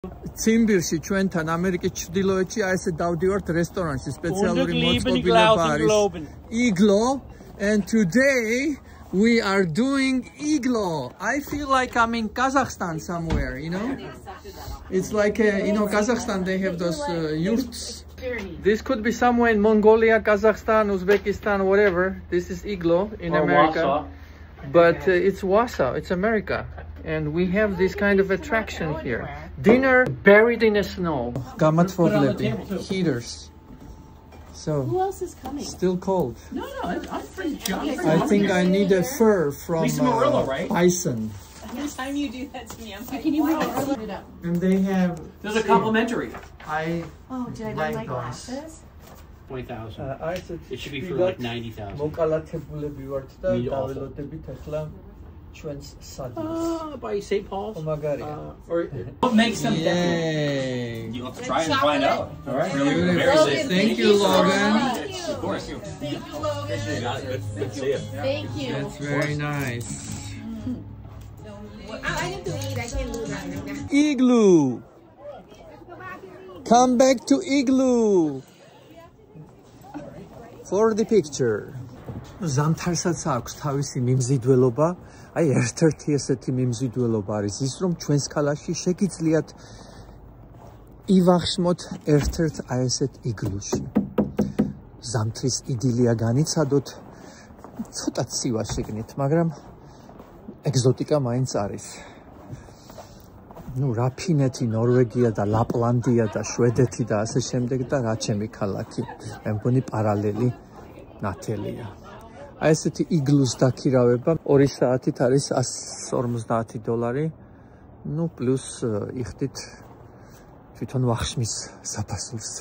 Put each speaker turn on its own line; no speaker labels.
ციმბირში ჩვენთან ამერიკის ჩრდილოეთში აი ესე დავდივართ რესტორანში სპეციალური მოწყობილება არის Iglo and today we are doing Iglo. I feel like I'm in Kazakhstan somewhere, you know? It's like, Kazakhstan, they have those yurts. This could be somewhere in Mongolia, Kazakhstan, Uzbekistan, whatever. This is Iglo in America. Warsaw. But it's Warsaw, it's America. And we have this kind of attraction here. Dinner buried in the snow. Heaters. So,
who else is coming?
Still cold.
No, I'm pretty jolly.
I think I need a fur from bison.
Next time you do that to me, I'm like, can you roll it up?
And they have...
There's a complimentary.
Did I buy my glasses?
20,000. It should be for like 90,000. By St. Paul's? Or what makes them different?
You'll have to try and find out.
All right.
Very safe.
Thank you, Logan.
Of course.
Thank you, Logan.
Good to see you.
Thank you.
That's very nice.
I need to eat. I can't do that.
Igloo. Come back to Igloo. For the picture. ზამთარსაც აქვს თავისი მიმზიდველობა. აი ერთ-ერთი ესეთი მიმზიდველობა არის ის, რომ ჩვენს ქალაქში შეგიძლიათ ივახშმოთ ერთ-ერთ აი ესეთ იგლუში. ზამთრის იდილია განიცადოთ, ცოტა ცივა შეგნით, მაგრამ ეგზოტიკა მაინც არის. რა ფინეთი, ნორვეგია და ლაპლანდია და შვედეთი და ასე შემდეგ და რა ჩემი ქალაქი. მე მგონი პარალელი ნათელია. აი ესეთი იგლუს დაქირავება 2 საათით არის $150. ნუ პლუს იხდით თვითონ ვახშმის საფასურს.